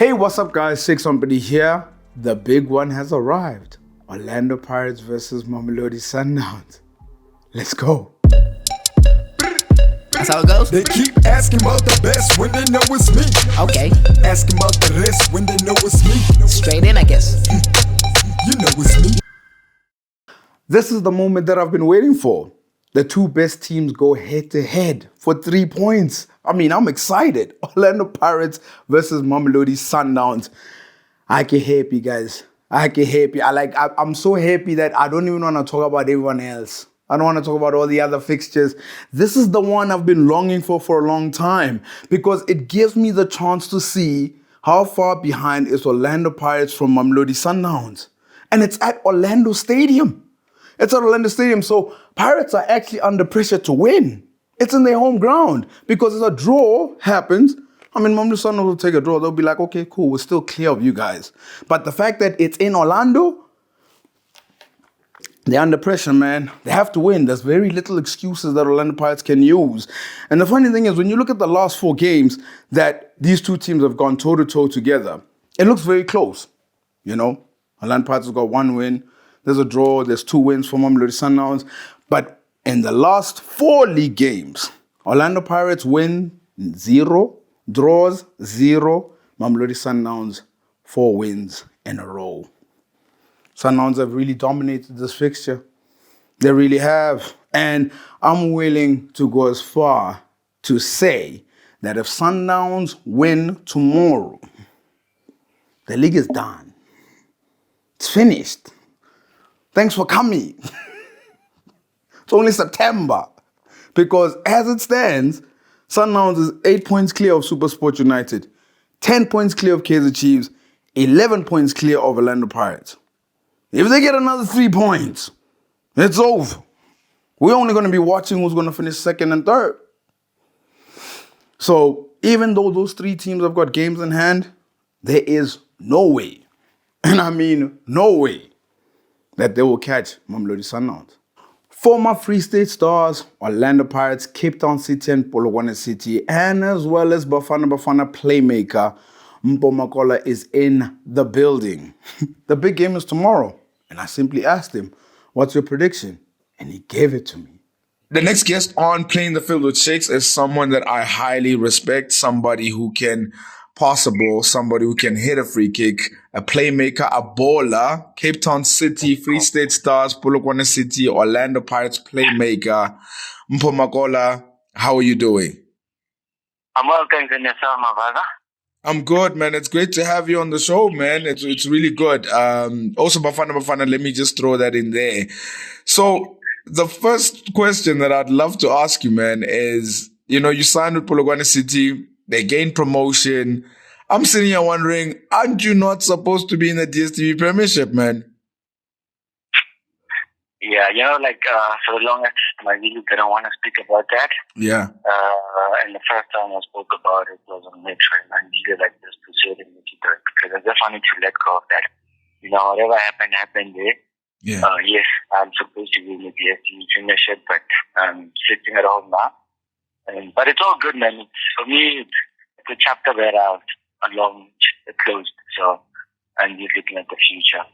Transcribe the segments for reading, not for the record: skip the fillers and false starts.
Hey, what's up guys? Rampedi here. The big one has arrived. Orlando Pirates versus Mamelodi Sundowns. Let's go. That's how it goes? They keep asking about the best when they know it's me. Okay. Asking about the rest when they know it's me. Straight in, I guess. You know it's me. This is the moment that I've been waiting for. The two best teams go head to head for 3 points. I mean, I'm excited. Orlando Pirates versus Mamelodi Sundowns. I get happy, guys. I get happy. I'm so happy that I don't even want to talk about everyone else. I don't want to talk about all the other fixtures. This is the one I've been longing for a long time because it gives me the chance to see how far behind is Orlando Pirates from Mamelodi Sundowns. And it's at Orlando Stadium. It's at Orlando Stadium, so Pirates are actually under pressure to win. It's in their home ground because if a draw happens, I mean, Mamelodi Sundowns will take a draw. They'll be like, okay, cool, we're still clear of you guys. But the fact that it's in Orlando, they're under pressure, man. They have to win. There's very little excuses that Orlando Pirates can use. And the funny thing is, when you look at the last 4 games that these two teams have gone toe-to-toe together, it looks very close. You know, Orlando Pirates have got 1 win. There's a draw. There's 2 wins for Mamelodi Sundowns. But in the last 4 league games, Orlando Pirates win 0, draws 0, Mamelodi Sundowns 4 wins in a row. Sundowns have really dominated this fixture. They really have. And I'm willing to go as far to say that if Sundowns win tomorrow, the league is done. It's finished. Thanks for coming. It's only September. Because as it stands, Sundowns is 8 points clear of SuperSport United, 10 points clear of Kaizer Chiefs, 11 points clear of Orlando Pirates. If they get another 3 points, it's over. We're only going to be watching who's going to finish second and third. So even though those 3 teams have got games in hand, there is no way, and I mean no way, that they will catch Mamelodi Sundowns. Former Free State Stars, Orlando Pirates, Cape Town City and Polokwane City, and as well as Bafana Bafana playmaker Mpho Makola is in the building. The big game is tomorrow. And I simply asked him, what's your prediction? And he gave it to me. The next guest on Playing the Field with Shakes is someone that I highly respect, somebody who can pass a ball, somebody who can hit a free kick, a playmaker, a baller, Cape Town City, Free State Stars, Polokwane City, Orlando Pirates playmaker, Mpho Makola. How are you doing? I'm well, thanks, and yourself, my brother. I'm good, man. It's great to have you on the show, man. It's really good. Also, Bafana, let me just throw that in there. So the first question that I'd love to ask you, man, is, you know, you signed with Polokwane City, they gained promotion. I'm sitting here wondering, aren't you not supposed to be in the DSTV Premiership, man? Yeah, for the longest time, I really didn't want to speak about that. Yeah. And the first time I spoke about it was on Metro, and I needed like this to say it in the because I just wanted to let go of that. You know, whatever happened there. Yeah. Yes, I'm supposed to be in the DSTV Premiership, but I'm sitting at home now. But it's all good, man. For me, it's a chapter where I've closed. So I'm just looking at the future.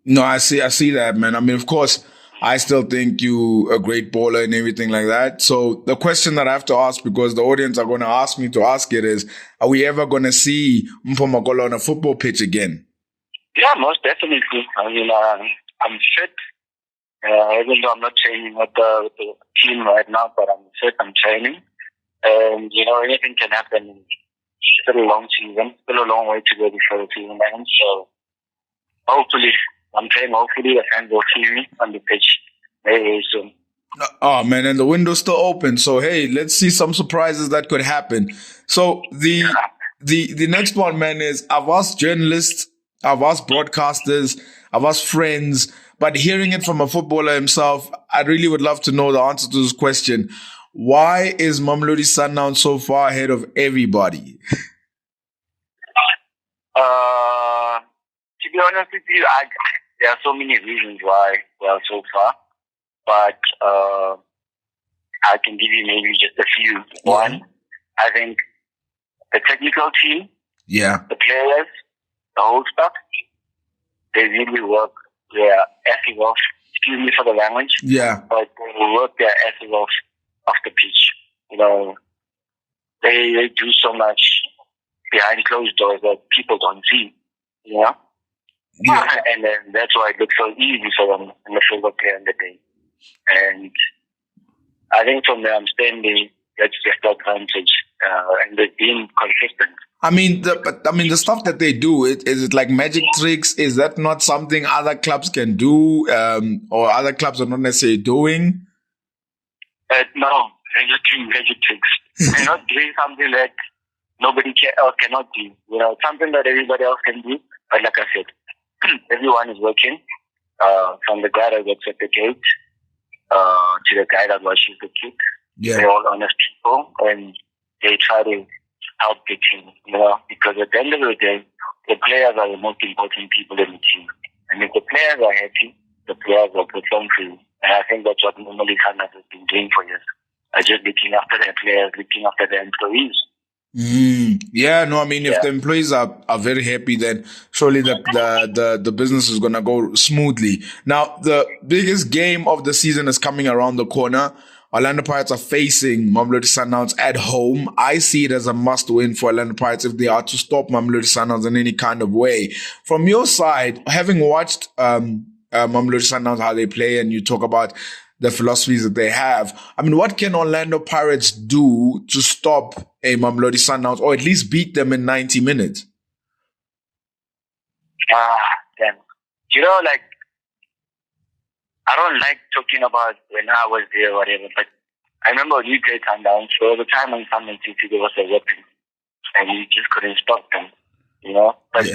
No, I see that, man. I mean, of course, I still think you a great baller and everything like that. So the question that I have to ask, because the audience are going to ask me to ask it, is, are we ever going to see Mpho Makola on a football pitch again? Yeah, most definitely. I mean, I'm fit. Even though I'm not training with the team right now, but I'm fit, I'm training. And, you know, anything can happen. It's still a long season, still a long way to go before the season ends. So, hopefully, I'm praying, hopefully the fans will see me on the pitch very, very soon. Oh, man, and the window's still open. So, hey, let's see some surprises that could happen. So, the next one, man, is I've asked journalists, I've asked broadcasters, I've asked friends, but hearing it from a footballer himself, I really would love to know the answer to this question. Why is Mamelodi Sundowns so far ahead of everybody? To be honest with you, there are so many reasons why we are so far, but I can give you maybe just a few. One, I think the technical team Yeah. The players, the whole stuff, they really work their asses off. Excuse me for the language. Yeah. But they work their asses off the pitch. You know, they do so much behind closed doors that people don't see. You know? Yeah. And then that's why it looks so easy for them in the field of play on the day. And I think from their understanding, that's just the advantage. And they've been consistent. I mean, the stuff that they do, is it like magic tricks? Is that not something other clubs can do, or other clubs are not necessarily doing? No, they're just doing magic tricks. They're not doing something that nobody else cannot do. You know, something that everybody else can do. But like I said, everyone is working, from the guy that works at the gate to the guy that washes the kit. Yeah. They're all honest people, and they try to help the team, you know, because at the end of the day, the players are the most important people in the team. And if the players are happy, the players will perform for you. And I think that's what normally Sundowns has been doing for years. Just looking after their players, looking after their employees. Yeah, no, I mean, if the employees are very happy, then surely the business is going to go smoothly. Now, the biggest game of the season is coming around the corner. Orlando Pirates are facing Mamelodi Sundowns at home. I see it as a must-win for Orlando Pirates if they are to stop Mamelodi Sundowns in any kind of way. From your side, having watched Mamelodi Sundowns, how they play, and you talk about the philosophies that they have, I mean, what can Orlando Pirates do to stop a Mamelodi Sundowns, or at least beat them in 90 minutes? Damn. You know, like, I don't like talking about when I was there or whatever, but I remember when we played Sundowns, there was a time when Sundowns City there was a weapon, and we just couldn't stop them, you know? But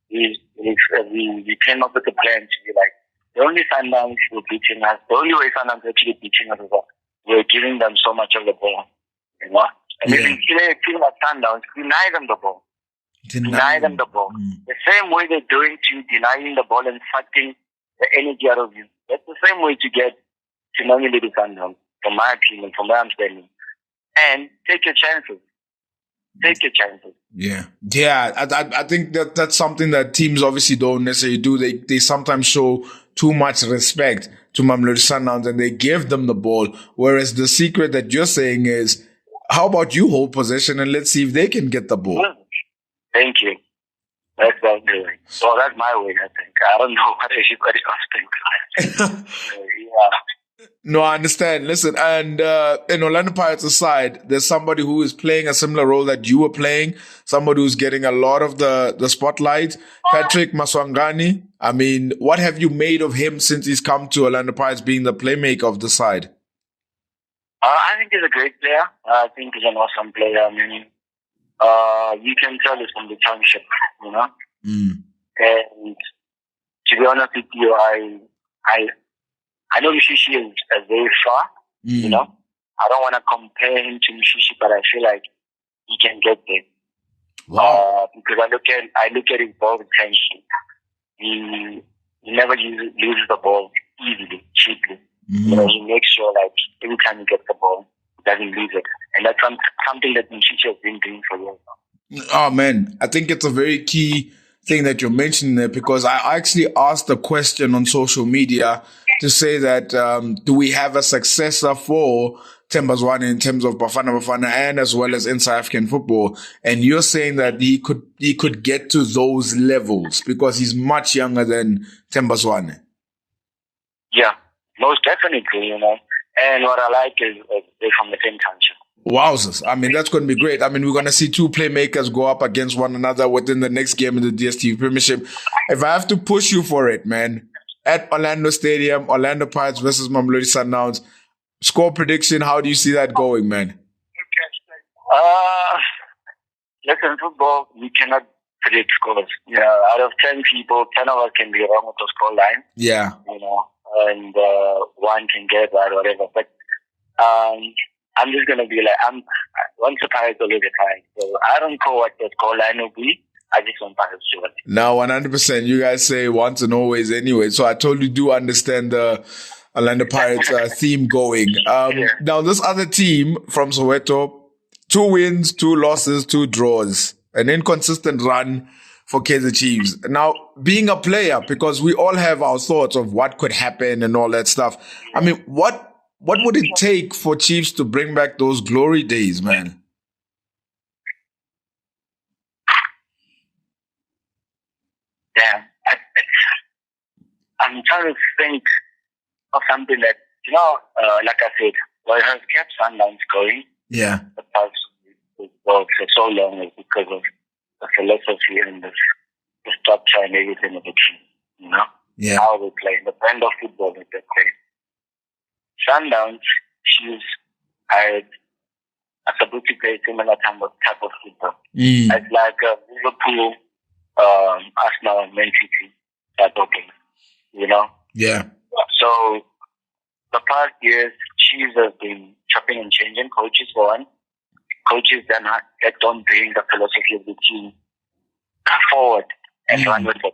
we came up with a plan to be like, the only Sundowns were beating us, the only way Sundowns were actually beating us is that we were giving them so much of the ball, you know? And if you play a team like Sundowns, deny them the ball. Deny them the ball. The same way they're doing to denying the ball and sucking the energy out of you. That's the same way to get to Mamelodi Sundowns, from my opinion, from my understanding. And take your chances. Take your chances. Yeah. I think that's something that teams obviously don't necessarily do. They sometimes show too much respect to Mamelodi Sundowns and they give them the ball. Whereas the secret that you're saying is, how about you hold possession and let's see if they can get the ball? Thank you. That's what I'm doing. Well, that's my way, I think. I don't know what everybody else thinks. Yeah. No, I understand. Listen, and in Orlando Pirates aside, there's somebody who is playing a similar role that you were playing, somebody who's getting a lot of the spotlight, Patrick Maswangani. I mean, what have you made of him since he's come to Orlando Pirates being the playmaker of the side? I think he's a great player. I think he's an awesome player. I mean, you can tell it's from the township, you know? And to be honest with you, I know Mishishi is very far, you know? I don't want to compare him to Mishishi, but I feel like he can get there. Wow. Because I look at his ball retention. He never loses the ball easily, cheaply. You know, he makes sure like every time he gets the ball, he doesn't lose it. And that's something that Mishishi has been doing for years now. Oh man, I think it's a very key thing that you're mentioning there, because I actually asked a question on social media to say that do we have a successor for Themba Zwane in terms of Bafana and as well as in South African football, and you're saying that he could get to those levels because he's much younger than Themba Zwane. Yeah, most definitely, you know. And what I like is they're from the same township. Wowzers. I mean, that's going to be great. I mean, we're going to see two playmakers go up against one another within the next game in the DStv Premiership. If I have to push you for it, man, at Orlando Stadium, Orlando Pirates versus Mamelodi Sundowns, score prediction, how do you see that going, man? Listen, football, we cannot predict scores. You know, out of 10 people, 10 of us can be wrong with the score line. Yeah. You know, and one can get right or whatever. But I'm just going to be like, once the Pirates always a Pirates. So I don't know what the score line will be. I just want Pirates to win. Now, 100%. You guys say once and always anyway. So I totally do understand the Orlando Pirates theme going. Now, this other team from Soweto, 2 wins, 2 losses, 2 draws. an inconsistent run for Kaizer Chiefs. Now, being a player, because we all have our thoughts of what could happen and all that stuff. I mean, what would it take for Chiefs to bring back those glory days, man? Damn. I'm trying to think of something that, like I said, what has kept Sundowns going Yeah. the past for so long is because of the philosophy and the structure and everything of the team, Yeah. how they play, the brand of football that they play. Sundowns, Chiefs, are supposed to play similar type of football. It's like Liverpool, Arsenal, and Man City type of game, Yeah. So the past years, Chiefs have been chopping and changing coaches for one. Coaches that don't bring the philosophy of the team forward and run with it.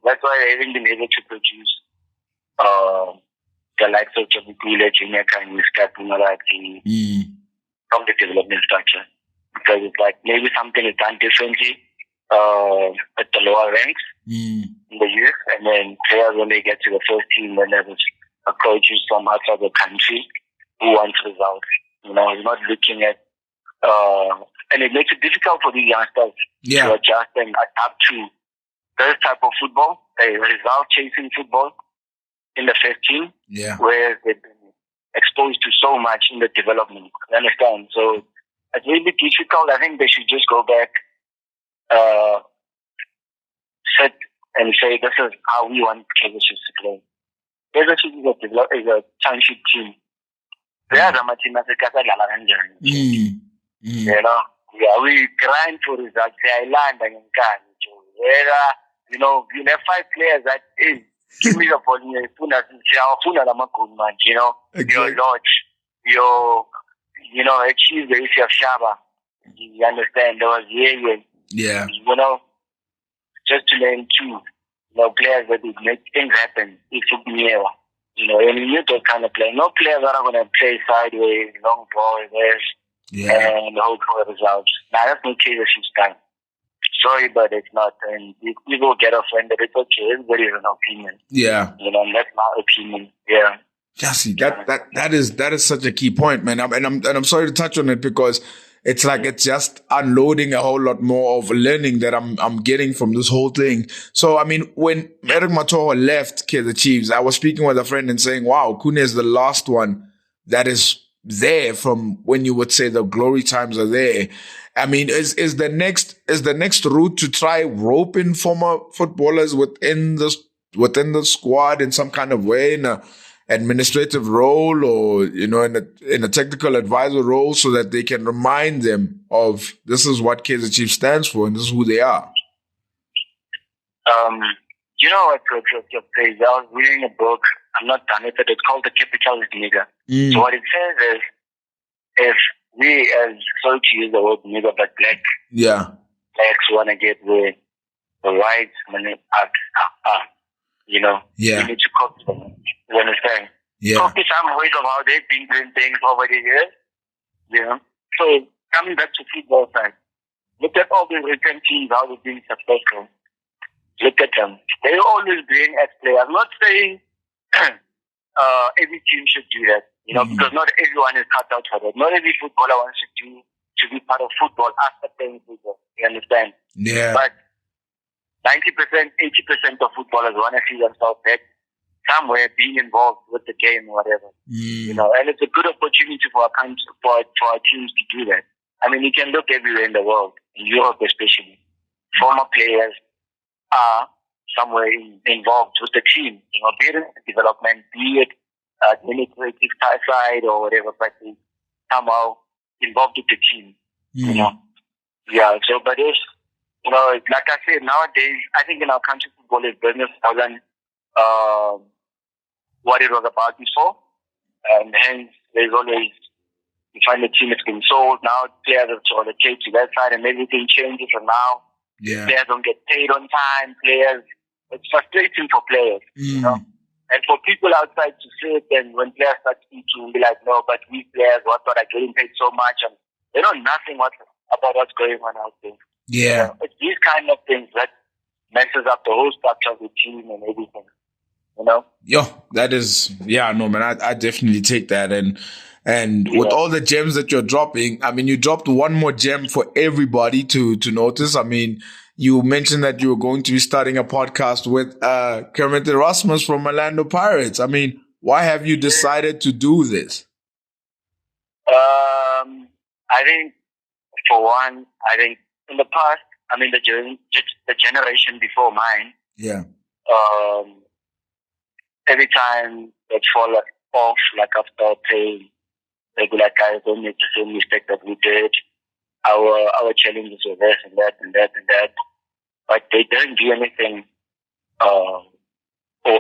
That's why they haven't been able to produce the likes of Jabukule, Junior Kanye, Skapunarati from the development structure. Because it's like maybe something is done differently at the lower ranks in the youth, and then players when they get to the first team, when there's a coaches from outside the country who want results. He's not looking at, and it makes it difficult for the youngsters to adjust and adapt to this type of football, a result-chasing football in the first team, where they've been exposed to so much in the development. You understand? So it's really difficult. I think they should just go back, sit and say, this is how we want Kaizer Chiefs to play. Kaizer Chiefs is a championship team. They are the team that we grind for results. We have 5 players that is give me the ball, your Lodge, achieve the issue of Shaba. You understand? There was just to name 2, players that would make things happen. It should be near. And you need those kind of players. No players that are going to play sideways, long ball, and hope for results. Now, that's no Kaizer Chiefs time. Sorry, but it's not. And if people get offended, it's okay. Everybody has an opinion. Yeah. And that's my opinion. Yeah. Yeah, see, that is such a key point, man. I'm sorry to touch on it because it's like it's just unloading a whole lot more of learning that I'm getting from this whole thing. So I mean, when Eric Matoa left Kaizer Chiefs, I was speaking with a friend and saying, "Wow, Kune is the last one that is there from when you would say the glory times are there." I mean, is the next route to try roping former footballers within the squad in some kind of way, in a administrative role or in a technical advisor role, so that they can remind them of this is what Kaizer Chiefs stands for and this is who they are? You know what, I was reading a book. I'm not done with it. It's called The Capitalist Nigger. So what it says is, if we, as sorry to use the word nigger, but blacks want to get the rights we need to copy them. You understand? Copy some ways of how they've been doing things over the years. So coming back to football side, look at all the recent teams, how they've been successful. Look at them. They always bring ex-players. I'm not saying every team should do that, because not everyone is cut out for that. Not every footballer wants to be part of football after playing football. You understand? Yeah. But 90%, 80% of footballers want to see themselves back somewhere, being involved with the game or whatever. And it's a good opportunity for our country, for our teams to do that. I mean, you can look everywhere in the world, in Europe especially. Former players are somewhere involved with the team, be it in development, be it administrative side or whatever, but they somehow involved with the team, Yeah, so, but it's, like I said, nowadays, I think in our country, football is business more than what it was about before. And hence, there's always, you find the team has been sold, now players have to allocate to that side and everything changes, and now players don't get paid on time, it's frustrating for players, And for people outside to say it, and when players start speaking, be like, no, but we players, what are getting paid so much? And they know nothing about what's going on out there. Yeah. It's these kind of things that messes up the whole structure of the team and everything. You know? Yo, that is, yeah, no, man, I definitely take that. And with all the gems that you're dropping, I mean, you dropped one more gem for everybody to notice. I mean, you mentioned that you were going to be starting a podcast with Kermit Erasmus from Orlando Pirates. I mean, why have you decided to do this? I think, for one, in the past, I mean, the generation before mine, Yeah. every time they'd fall off, like after playing, they'd be like, guys, don't make the same mistake that we did. Our challenges were this and that and that and that. But they didn't do anything or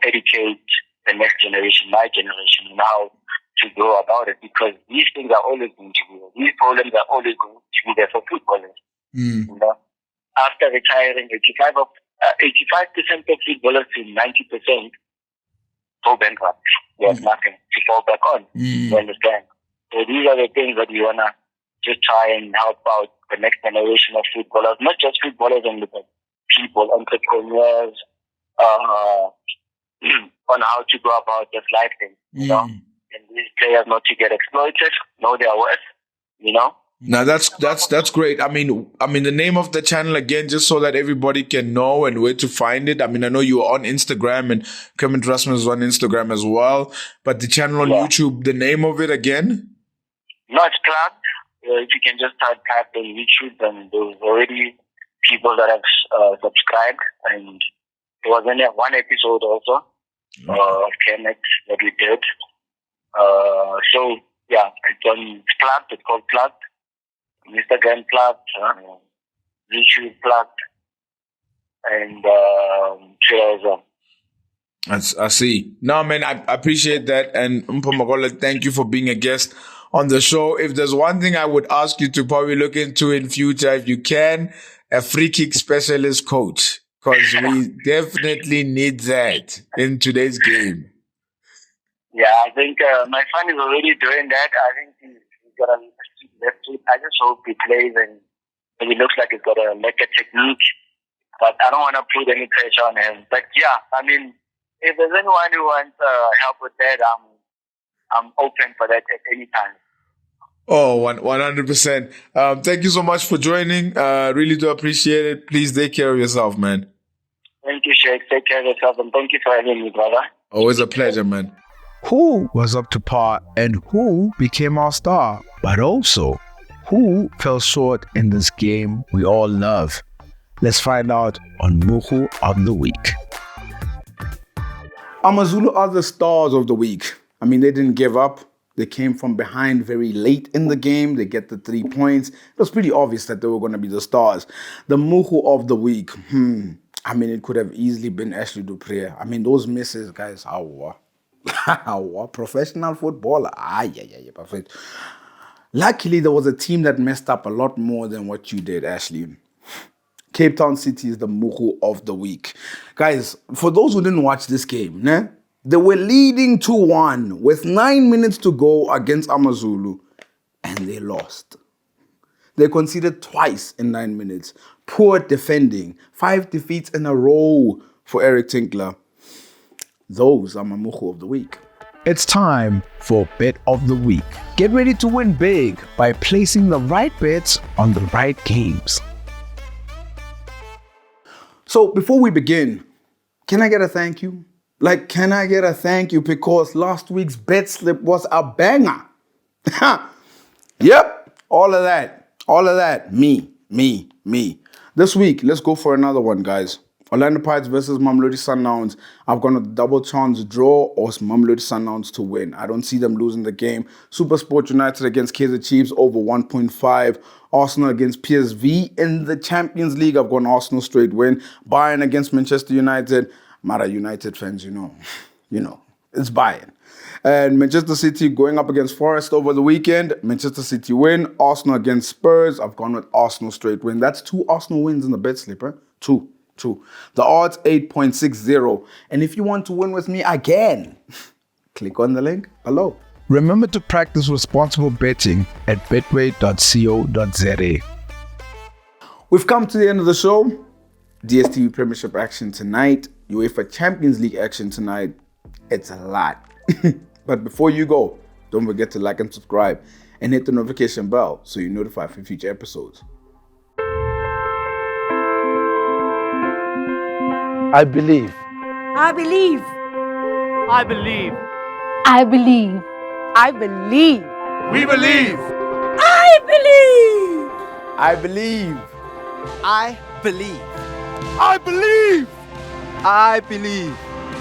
educate the next generation, my generation, on how to go about it, because these things are always going to be there. These problems are always going to be there for footballers. Mm. You know? After retiring, 85% of footballers to 90% go bankrupt. There's nothing to fall back on. You understand? So these are the things that we want to just try and help out the next generation of footballers, not just footballers only, but people, entrepreneurs, on how to go about this life thing, you know? And these players not to get exploited, know their worth, you know? Now that's great. I mean the name of the channel again, just so that everybody can know and where to find it. I mean, I know you're on Instagram and Kermit Rasmus is on Instagram as well, but the channel on YouTube, the name of it again? No, it's plugged. If you can just type on YouTube, and there's already people that have subscribed, and there was only one episode also of Kermit that we did. So yeah, it's plugged. It's called Plugged. Instagram plugged, YouTube plugged, and Twitter as well. I see. No, man, I appreciate that. And Mpho Makola, thank you for being a guest on the show. If there's one thing I would ask you to probably look into in future, if you can, a free kick specialist coach, because we definitely need that in today's game. Yeah, I think my son is already doing that. I think he's got a left foot. I just hope he plays and he looks like he's got a lekker technique. But I don't want to put any pressure on him. But yeah, I mean, if there's anyone who wants help with that, I'm open for that at any time. Oh, 100%. Thank you so much for joining. Really do appreciate it. Please take care of yourself, man. Thank you, Sheikh. Take care of yourself, and thank you for having me, brother. Always a pleasure, man. Who was up to par and who became our star, but also who fell short in this game we all love? Let's find out on Moegoe of the Week. AmaZulu are the stars of the week. I mean, they didn't give up. They came from behind very late in the game. They get the 3 points. It was pretty obvious that they were going to be the stars. The Moegoe of the week. I mean, it could have easily been Ashley Dupree. I mean, those misses, guys, professional footballer. Yeah, perfect. Luckily, there was a team that messed up a lot more than what you did, Ashley. Cape Town City is the Moegoe of the week. Guys, for those who didn't watch this game, they were leading 2-1 with 9 minutes to go against AmaZulu, and they lost. They conceded twice in 9 minutes. Poor defending. 5 defeats in a row for Eric Tinkler. Those are my Moegoe of the week. It's time for Bet of the Week. Get ready to win big by placing the right bets on the right games. So before we begin, can I get a thank you? Can I get a thank you? Because last week's bet slip was a banger. Yep, all of that. Me. This week, let's go for another one, guys. Orlando Pirates versus Mamelodi Sundowns. I've gone with double chance draw or Mamelodi Sundowns to win. I don't see them losing the game. SuperSport United against Kaizer Chiefs over 1.5. Arsenal against PSV in the Champions League. I've gone Arsenal straight win. Bayern against Manchester United. Mara United fans, you know, it's Bayern. And Manchester City going up against Forest over the weekend. Manchester City win. Arsenal against Spurs. I've gone with Arsenal straight win. That's 2 Arsenal wins in the bet slip, right? 2. The odds 8.60. And if you want to win with me again, click on the link below. Remember to practice responsible betting at betway.co.za. We've come to the end of the show. DSTV Premiership action tonight. UEFA Champions League action tonight. It's a lot. But before you go, don't forget to like and subscribe and hit the notification bell so you're notified for future episodes. I believe. I believe. I believe. I believe. I believe. We believe. I believe. I believe. I believe. I believe. I believe.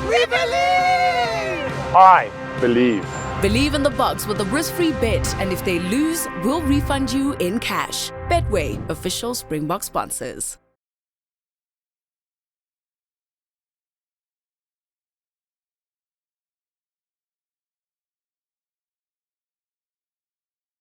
We believe. I believe. Believe in the Bucks with a risk-free bet, and if they lose, we'll refund you in cash. Betway, official Springbok sponsors.